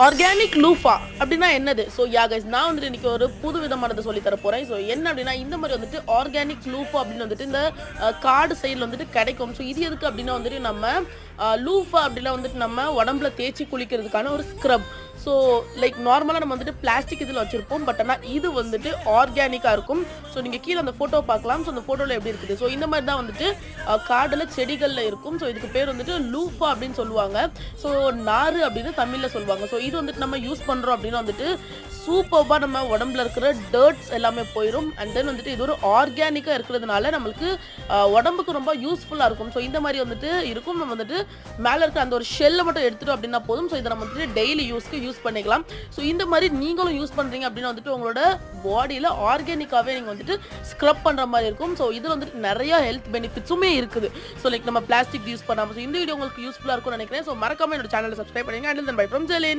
Organic loofah அப்படின்னா என்னது? So yeah guys, நான் வந்துட்டு இன்னைக்கு ஒரு புது விதமானதை சொல்லி தர போறேன். ஸோ என்ன அப்படின்னா, இந்த மாதிரி வந்துட்டு ஆர்கானிக் லூஃபா அப்படின்னு வந்துட்டு இந்த காடு சைடில் வந்துட்டு கிடைக்கும். ஸோ இது எதுக்கு அப்படின்னா வந்துட்டு நம்ம லூஃபா அப்படின்னா வந்துட்டு நம்ம உடம்புல தேய்ச்சி குளிக்கிறதுக்கான ஒரு ஸ்க்ரப். ஸோ லைக் நார்மலாக நம்ம வந்துட்டு பிளாஸ்டிக் இதில் வச்சுருப்போம், பட் ஆனால் இது வந்துட்டு ஆர்கானிக்காக இருக்கும். ஸோ நீங்கள் கீழே அந்த ஃபோட்டோ பார்க்கலாம். ஸோ அந்த ஃபோட்டோவில் எப்படி இருக்குது, ஸோ இந்த மாதிரி தான் வந்துட்டு காடில் செடிகளில் இருக்கும். ஸோ இதுக்கு பேர் வந்துட்டு லூஃபா அப்படின்னு சொல்லுவாங்க. ஸோ நாறு அப்படின்னு தமிழில் சொல்லுவாங்க. ஸோ இது வந்துட்டு நம்ம யூஸ் பண்ணுறோம் அப்படின்னா வந்துட்டு சூப்பர்பாக நம்ம உடம்புல இருக்கிற டர்ட்ஸ் எல்லாமே போயிடும். அண்ட் தென் வந்துட்டு இது ஒரு ஆர்கானிக்காக இருக்கிறதுனால நம்மளுக்கு உடம்புக்கு ரொம்ப யூஸ்ஃபுல்லாக இருக்கும். ஸோ இந்த மாதிரி வந்துட்டு இருக்கும். நம்ம வந்துட்டு மேலே இருக்கிற அந்த ஒரு ஷெல்லை மட்டும் எடுத்துட்டோம் அப்படின்னா போதும். ஸோ இதை நம்ம வந்துட்டு டெய்லி யூஸ்க்கு யூஸ் பண்ணிக்கலாம். ஸோ இந்த மாதிரி நீங்களும் யூஸ் பண்ணுறீங்க அப்படின்னா வந்துட்டு உங்களோட பாடியில் ஆர்கானிக்காகவே நீங்கள் வந்துட்டு ஸ்க்ரப் பண்ணுற மாதிரி இருக்கும். ஸோ இதில் வந்துட்டு நிறைய ஹெல்த் பெனிஃபிட்ஸுமே இருக்குது. ஸோ லைக் நம்ம பிளாஸ்டிக் யூஸ் பண்ணாமல். ஸோ இந்த வீடியோ உங்களுக்கு யூஸ்ஃபுல்லாக இருக்கும்னு நினைக்கிறேன். ஸோ மறக்காம என்னோட சேனலை சப்ஸ்கிரைப் பண்ணுங்க. And then bye from ஜெலின்.